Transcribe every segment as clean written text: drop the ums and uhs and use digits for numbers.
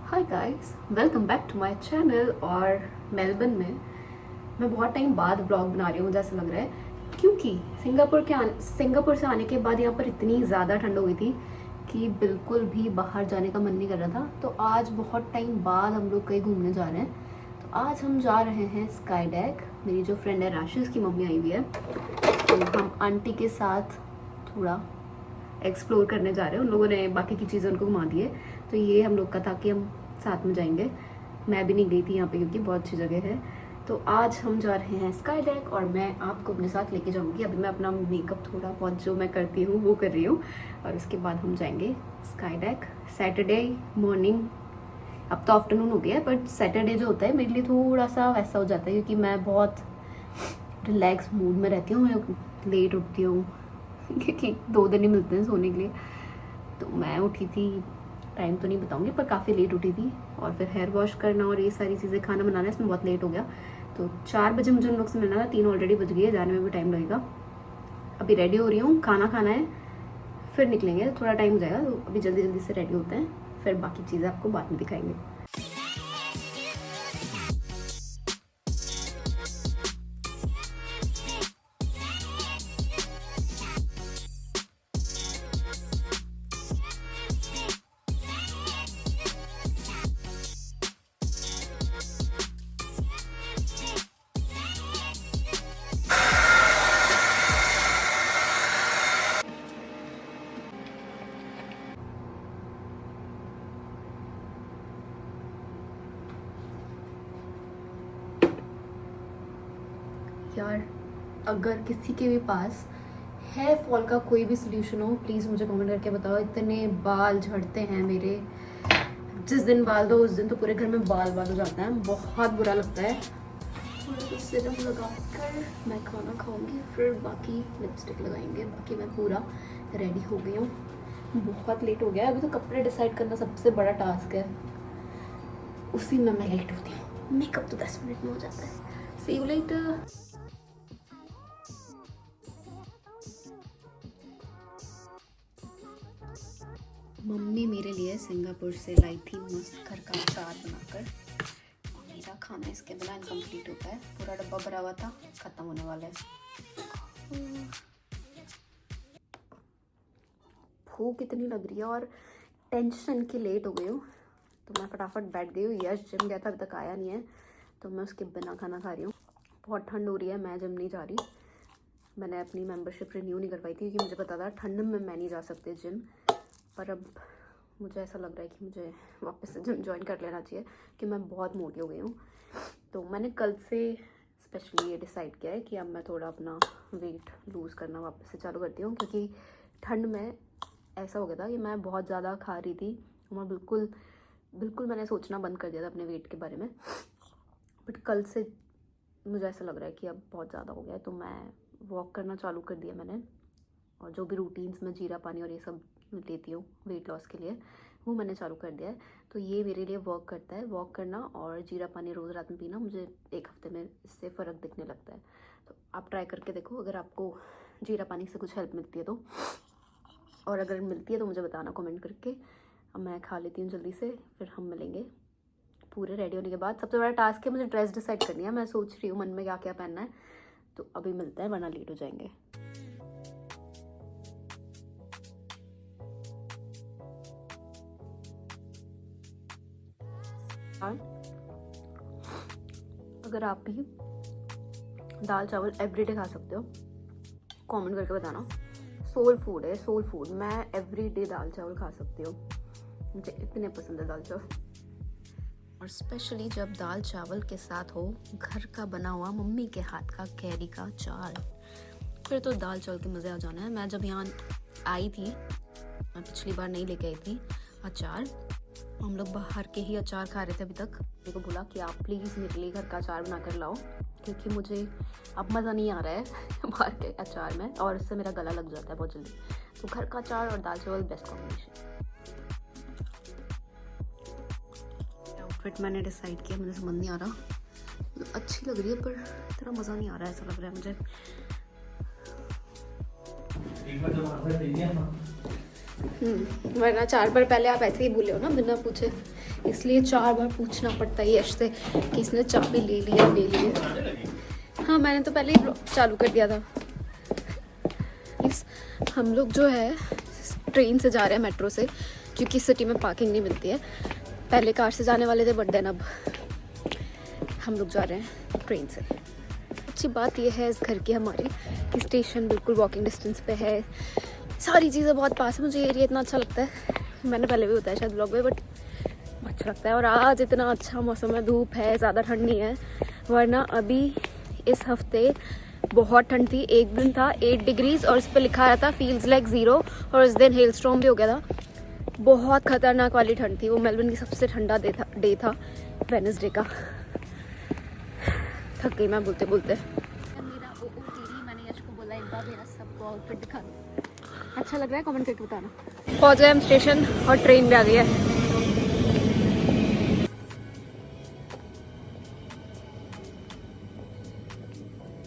Hi guys, welcome back to my channel. और Melbourne में मैं बहुत टाइम बाद व्लॉग बना रही हूँ, मुझे ऐसा लग रहा है क्योंकि सिंगापुर से आने के बाद यहाँ पर इतनी ज़्यादा ठंड हो गई थी कि बिल्कुल भी बाहर जाने का मन नहीं कर रहा था। तो आज बहुत टाइम बाद हम लोग कहीं घूमने जा रहे हैं। तो आज हम जा रहे हैं स्काई डेक। मेरी जो फ्रेंड है राशिश की मम्मी आई हुई है, तो हम आंटी के साथ थोड़ा एक्सप्लोर करने जा रहे हैं। उन लोगों ने बाकी की चीज़ें उनको घुमा दी है, तो ये हम लोग का था कि हम साथ में जाएंगे। मैं भी नहीं गई थी यहाँ पे क्योंकि बहुत अच्छी जगह है। तो आज हम जा रहे हैं स्काई डेक और मैं आपको अपने साथ लेके जाऊँगी। अभी मैं अपना मेकअप थोड़ा बहुत जो मैं करती हूँ वो कर रही हूँ और उसके बाद हम जाएंगे स्काई डेक सैटरडे मॉर्निंग। अब तो आफ्टरनून हो गया है, बट सैटरडे जो होता है मेरे लिए थोड़ा सा वैसा हो जाता है क्योंकि मैं बहुत रिलैक्स मूड में रहती हूँ। मैं लेट उठती हूँ क्योंकि 2 दिन ही मिलते हैं सोने के लिए। तो मैं उठी थी, टाइम तो नहीं बताऊंगी, पर काफ़ी लेट उठी थी। और फिर हेयर वॉश करना और ये सारी चीज़ें, खाना बनाना, इसमें बहुत लेट हो गया। तो 4 बजे मुझे उन लोग से मिलना था, 3 ऑलरेडी बज गई है, जाने में भी टाइम लगेगा। अभी रेडी हो रही हूँ, खाना खाना है, फिर निकलेंगे। थोड़ा टाइम हो जाएगा, तो अभी जल्दी जल्दी से रेडी होते हैं, फिर बाकी चीज़ें आपको बाद में दिखाएंगे। यार, अगर किसी के भी पास हेयर फॉल का कोई भी सोल्यूशन हो, प्लीज़ मुझे कमेंट करके बताओ। इतने बाल झड़ते हैं मेरे, जिस दिन बाल दो उस दिन तो पूरे घर में बाल बाल हो जाता है, बहुत बुरा लगता है। थोड़ा सिरम लगा कर मैं खाना खाऊंगी, फिर बाकी लिपस्टिक लगाएंगे। बाकी मैं पूरा रेडी हो गई हूँ, बहुत लेट हो गया है। अभी तो कपड़े डिसाइड करना सबसे बड़ा टास्क है, उसी में मैं लेट होती हूँ। मेकअप तो 10 मिनट में हो जाता है। सी यू लेटर। मम्मी मेरे लिए सिंगापुर से लाई थी मस्त घर का अचार बनाकर। मेरा खाना इसके बिना इनकम्प्लीट होता है। पूरा डब्बा भरा हुआ था, ख़त्म होने वाला है। भूख इतनी लग रही है और टेंशन की लेट हो गई हूँ, तो मैं फटाफट बैठ गई हूँ। यश जिम गया था, अभी तक आया नहीं है, तो मैं उसके बिना खाना खा रही हूँ। बहुत ठंड हो रही है, मैं जिम नहीं जा रही। मैंने अपनी मेंबरशिप रिन्यू नहीं करवाई थी क्योंकि मुझे पता था ठंड में मैं नहीं जा सकती जिम। पर अब मुझे ऐसा लग रहा है कि मुझे वापस से जिम ज्वाइन कर लेना चाहिए कि मैं बहुत मोटी हो गई हूँ। तो मैंने कल से स्पेशली ये डिसाइड किया है कि अब मैं थोड़ा अपना वेट लूज़ करना वापस से चालू करती हूँ, क्योंकि ठंड में ऐसा हो गया था कि मैं बहुत ज़्यादा खा रही थी। मैं बिल्कुल मैंने सोचना बंद कर दिया था अपने वेट के बारे में। बट कल से मुझे ऐसा लग रहा है कि अब बहुत ज़्यादा हो गया है, तो मैं वॉक करना चालू कर दिया मैंने। और जो भी रूटीन्स में जीरा पानी और ये सब लेती हूँ वेट लॉस के लिए, वो मैंने चालू कर दिया है। तो ये मेरे लिए वर्क करता है। वॉक करना और जीरा पानी रोज़ रात में पीना, मुझे 1 हफ्ते में इससे फ़र्क दिखने लगता है। तो आप ट्राई करके देखो, अगर आपको जीरा पानी से कुछ हेल्प मिलती है तो। और अगर मिलती है तो मुझे बताना कमेंट करके। अब मैं खा लेती हूँ जल्दी से, फिर हम मिलेंगे पूरे रेडी होने के बाद। सबसे बड़ा टास्क है मुझे ड्रेस डिसाइड करनी है। मैं सोच रही हूँ मन में क्या क्या पहनना है, तो अभी मिलते हैं वरना लेट हो जाएंगे। अगर आप भी दाल चावल एवरीडे खा सकते हो, कमेंट करके बताना। सोल फूड है, सोल फूड। मैं एवरीडे दाल चावल खा सकती हूँ, मुझे इतने पसंद है दाल चावल। और स्पेशली जब दाल चावल के साथ हो घर का बना हुआ मम्मी के हाथ का कैरी का अचार, फिर तो दाल चावल के मज़े आ जाना है। मैं जब यहाँ आई थी, मैं पिछली बार नहीं लेके आई थी अचार, हम लोग बाहर के ही अचार खा रहे थे अभी तक। मेरे को बोला कि आप प्लीज़ मेरे लिए घर का अचार बना कर लाओ, क्योंकि मुझे अब मज़ा नहीं आ रहा है बाहर के अचार में, और इससे मेरा गला लग जाता है बहुत जल्दी। तो घर का अचार और दाल चावल बेस्ट कॉम्बिनेशन। आउटफिट मैंने डिसाइड किया, मुझे समझ नहीं आ रहा, अच्छी लग रही है पर इतना मज़ा नहीं आ रहा है, ऐसा लग रहा है मुझे। वरना 4 बार पहले आप ऐसे ही बोले हो ना बिना पूछे, इसलिए 4 बार पूछना पड़ता है यश से कि इसने चाबी ले लिया ले लिया। हाँ मैंने तो पहले ही चालू कर दिया था। हम लोग जो है ट्रेन से जा रहे हैं, मेट्रो से, क्योंकि सिटी में पार्किंग नहीं मिलती है। पहले कार से जाने वाले थे बट देन अब हम लोग जा रहे हैं ट्रेन से। अच्छी बात यह है इस घर की हमारी कि स्टेशन बिल्कुल वॉकिंग डिस्टेंस पे है, सारी चीज़ें बहुत पास है। मुझे एरिया इतना अच्छा लगता है, मैंने पहले भी बताया शायद ब्लॉग में, बट अच्छा लगता है। और आज इतना अच्छा मौसम है, धूप है, ज़्यादा ठंड नहीं है, वरना अभी इस हफ्ते बहुत ठंड थी। एक दिन था 8 डिग्रीज और उस पर लिखा रहा था फील्स लाइक 0, और उस दिन हेल स्टॉर्म भी हो गया था। बहुत ख़तरनाक वाली ठंड थी। वो मेलबर्न की सबसे ठंडा डे था वेडनेसडे का। थक गई मैं बोलते बोलते। मेरा मैंने यश को बोला एक बार मेरा सबको आउटफिट दिखा दो, अच्छा लग रहा है कमेंट करके बताना। पहुंच गए हम स्टेशन और ट्रेन भी आ गई है।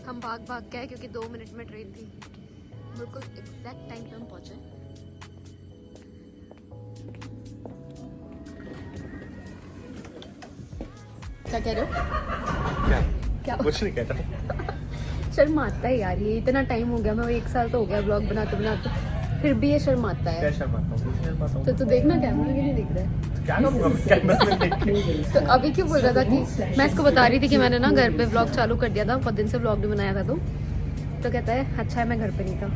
हम भाग भाग गए क्योंकि 2 मिनट में ट्रेन थी, बिल्कुल एग्जैक्ट टाइम पे हम पहुंचे। क्या कह रहे हो? क्या कुछ नहीं कह रहा। शर्माता है यार ये, इतना टाइम हो गया, मैं 1 साल तो हो गया ब्लॉग बनाते बनाते, फिर भी ये शर्माता है। क्या शर्माता हूँ? तो देखना कैमरा भी नहीं दिख रहा है। क्या करूँगा मैं कैमरा में देख के? तो अभी क्यों बोल रहा था कि मैं इसको बता रही थी कि मैंने ना घर पे व्लॉग चालू कर दिया था, बहुत दिन से व्लॉग भी बनाया था। तो कहता है अच्छा है मैं घर पे नहीं था,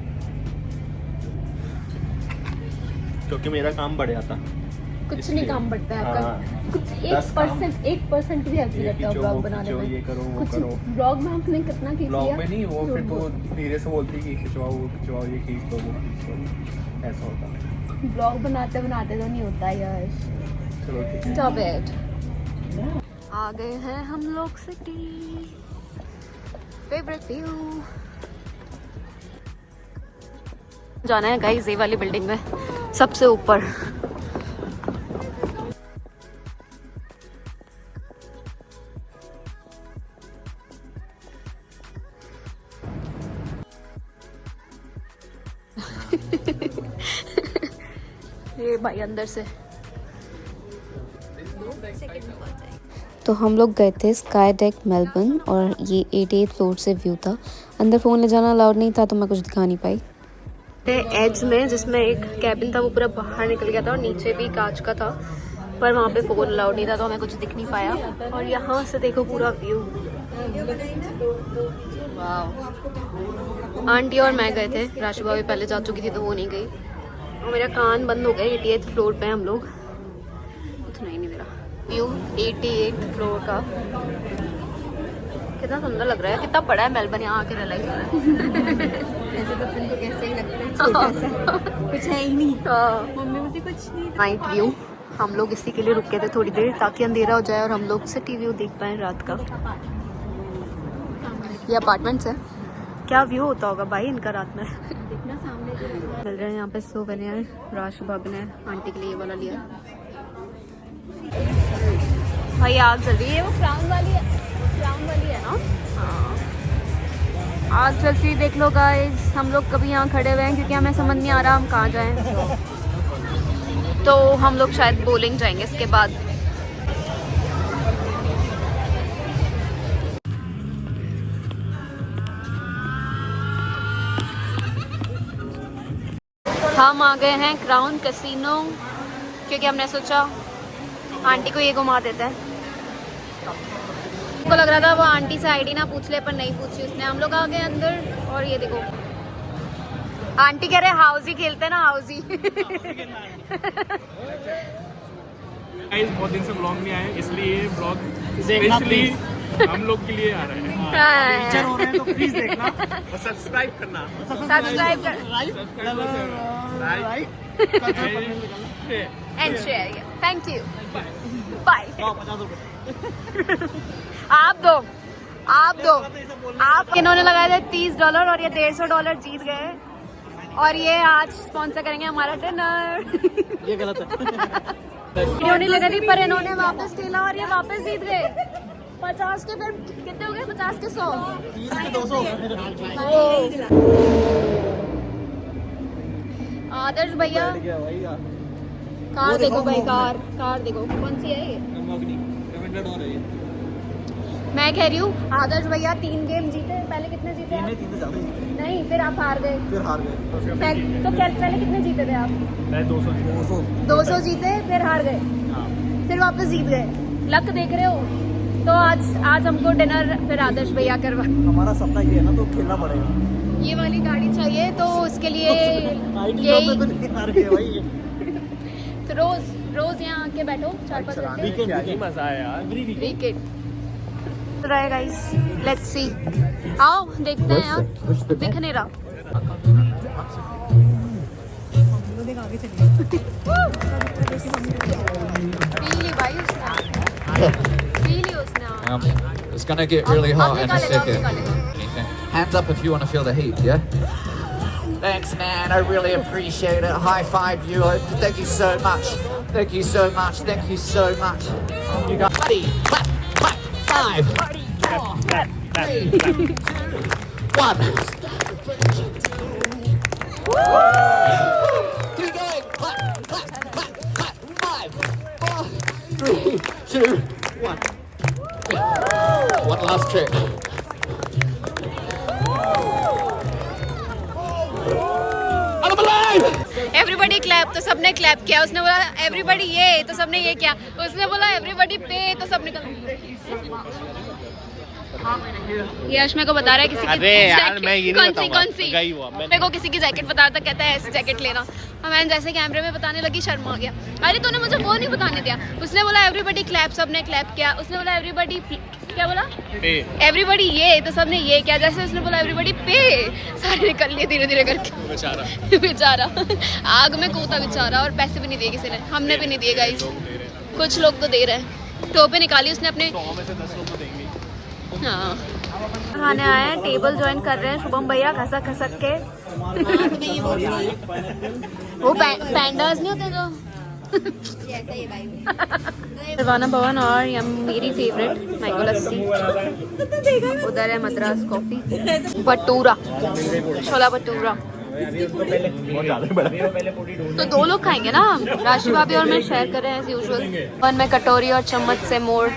क्योंकि मेरा काम बढ़ जाता। कुछ नहीं काम बढ़ता है आपका, कुछ 1% भी हेल्प नहीं करता व्लॉग बनाने में। ये करो वो कुछ करो। व्लॉग में हमने कितना खींच ब्लॉग लिया। में नहीं, वो फिर तो धीरे से बोलती कि खिंचवाओ खिंचवाओ, ये खींच लो वो खींच लो, ऐसा होता है। ब्लॉग बनाते बनाते तो नहीं होता यार। चलो ठीक है। Stop it. आ गए हैं हम लोग सिटी, फेवरेट व्यू। जाना है गाइस ये वाली बिल्डिंग में सबसे ऊपर। ये भाई अंदर से। तो हम लोग गए थे स्काई डेक मेलबर्न और ये 88 फ्लोर से व्यू था। अंदर फ़ोन ले जाना अलाउड नहीं था तो मैं कुछ दिखा नहीं पाई। एज में जिसमें एक कैबिन था वो पूरा बाहर निकल गया था और नीचे भी कांच का था, पर वहाँ पे फ़ोन अलाउड नहीं था तो हमें कुछ दिख नहीं पाया। और यहाँ से देखो पूरा व्यू। वाह। आंटी और मैं गए थे, राशि भाभी पहले जा चुकी थी तो वो नहीं गई, और मेरा कान बंद हो गया। 88 फ्लोर पे हम लोग, उतना ही नहीं मेरा व्यू 88 फ्लोर का। कितना सुंदर लग रहा है, कितना बड़ा है मेलबर्न, यहाँ आके रियलाइज हो रहा है। ऐसे तो अपन को कैसे ही लगता है छोटा सा, कुछ है ही नहीं। मम्मी मुझे कुछ नहीं। नाइट व्यू, हम लोग इसी के लिए रुके थे थोड़ी देर ताकि अंधेरा हो जाए और हम लोग सिटी व्यू देख पाए रात का। ये अपार्टमेंट्स है, क्या व्यू होता होगा भाई इनका रात में। देखना सामने जो है। मिल रहे हैं यहाँ पे सोवेनियर। राशि भाभी ने आंटी के लिए ये वाला लिया। भाई आग जल रही है, वो क्राउन वाली है, क्राउन वाली है ना। हाँ आग जलती हुई देख लो गाइस। हम लोग कभी यहाँ खड़े हुए हैं क्योंकि हमें समझ नहीं आ रहा हम कहाँ जाएं, तो हम लोग शायद बोलिंग जाएंगे इसके बाद। हम आ गए हैं क्राउन कैसीनो क्योंकि हमने सोचा आंटी को ये घुमा देते हैं। को लग रहा था वो आंटी से आईडी ना पूछ ले, पर नहीं पूछी उसने। हम लोग आ गए अंदर और ये देखो आंटी कह रहे हाउसी खेलते हैं ना, हाउसी। बहुत दिन से ब्लॉग नहीं आए, इसलिए ब्लॉग स्पेशली हम लोग के लिए आ रहे हैं। हाँ। हो रहे हैं तो प्लीज देखना और सब्सक्राइब करना। सब्सक्राइब कर and share. Thank you, bye. आप दो आप इन्होंने लगाए थे $30 और ये $150 जीत गए, और ये आज स्पॉन्सर करेंगे हमारा डिनर। ये गलत है। इन्होंने लगा दी पर इन्होंने वापस खेला और ये वापस जीत गए। 50 के फिर कितने हो गए? 50 के 100, 200। आदर्श भैया कार देखो भाई, कार देखो कौन सी है ये। मैं कह रही हूँ आदर्श भैया 3 गेम जीते, पहले कितने जीते आप? नहीं, फिर आप हार गए। तो पहले कितने जीते थे आप? 200 जीते, फिर हार गए, फिर वापस जीत गए। लक देख रहे हो। तो आज हमको डिनर फिर आदर्श भैया करवा। हमारा सपना ये है ना, तो खेलना पड़ेगा। ये वाली गाड़ी चाहिए तो उसके लिए यही तो नहीं आ रही है भाई। तो रोज यहाँ आके बैठो 4-5 घंटे। क्या ही मजा है यार। वीकेंड रहे गाइस, लेट्स सी। आओ देखते हैं यार, दिख नहीं रहा। पीली भाई उसने, पीली उसने। It's gonna get really hot in a second. निकालेगा। Hands up if you want to feel the heat, yeah? Thanks, man. I really appreciate it. High five you. Thank you so much. Thank you so much. Thank you so much. You got buddy. Clap, clap. 5, 4, 3, 2, 1. Keep going. Clap, clap, clap, clap. 5, 4, 3, 2, 1. One last trick. I'm alive! Everybody clap, तो सबने clap किया। उसने बोला everybody ये, तो सबने ये किया। उसने बोला एवरीबडी पे, तो सबने यश मेरे को बता रहा है किसी की जैकेट, मैं ये नहीं बताऊंगा, कौन सी गई हुआ मैं। मेरे को किसी की जैकेट बता रहा था, कहता है ऐसी जैकेट लेना। और मैंने जैसे कैमरे में बताने लगी शर्म आ गया। अरे तूने मुझे वो नहीं बताने दिया। उसने बोला एवरीबडी क्लैप, सबने क्लैप किया। उसने बोला एवरीबडी क्या बोला, एवरीबडी ये, तो सबने ये किया। जैसे उसने बोला एवरीबडी पे, सारे निकल लिए धीरे धीरे करके। बेचारा आग में कूदा बेचारा, और पैसे भी नहीं दिए किसी ने, हमने भी नहीं दिए गाइस। कुछ लोग तो दे रहे हैं। टोपे निकाली उसने अपने। हाँ, खाने आए हैं, टेबल ज्वाइन कर रहे हैं शुभम भैया खसक खसक के। वो पैंडास नहीं होते जो निर्वाणा भवन। और ये मेरी फेवरेट मैंगो लस्सी। उधर है मद्रास कॉफी, भटूरा, छोला भटूरा। तो 2 लोग खाएंगे ना, राशि भाभी और मैं शेयर कर रहे हैं एज यूजुअल। वन में कटोरी और चम्मच से मोड़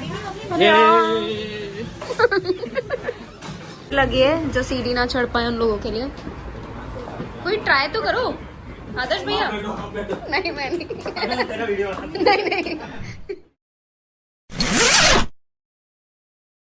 लगी है, जो सीढ़ी ना चढ़ पाए उन लोगों के लिए। कोई ट्राई तो करो आदर्श भैया। नहीं मैं नहीं नहीं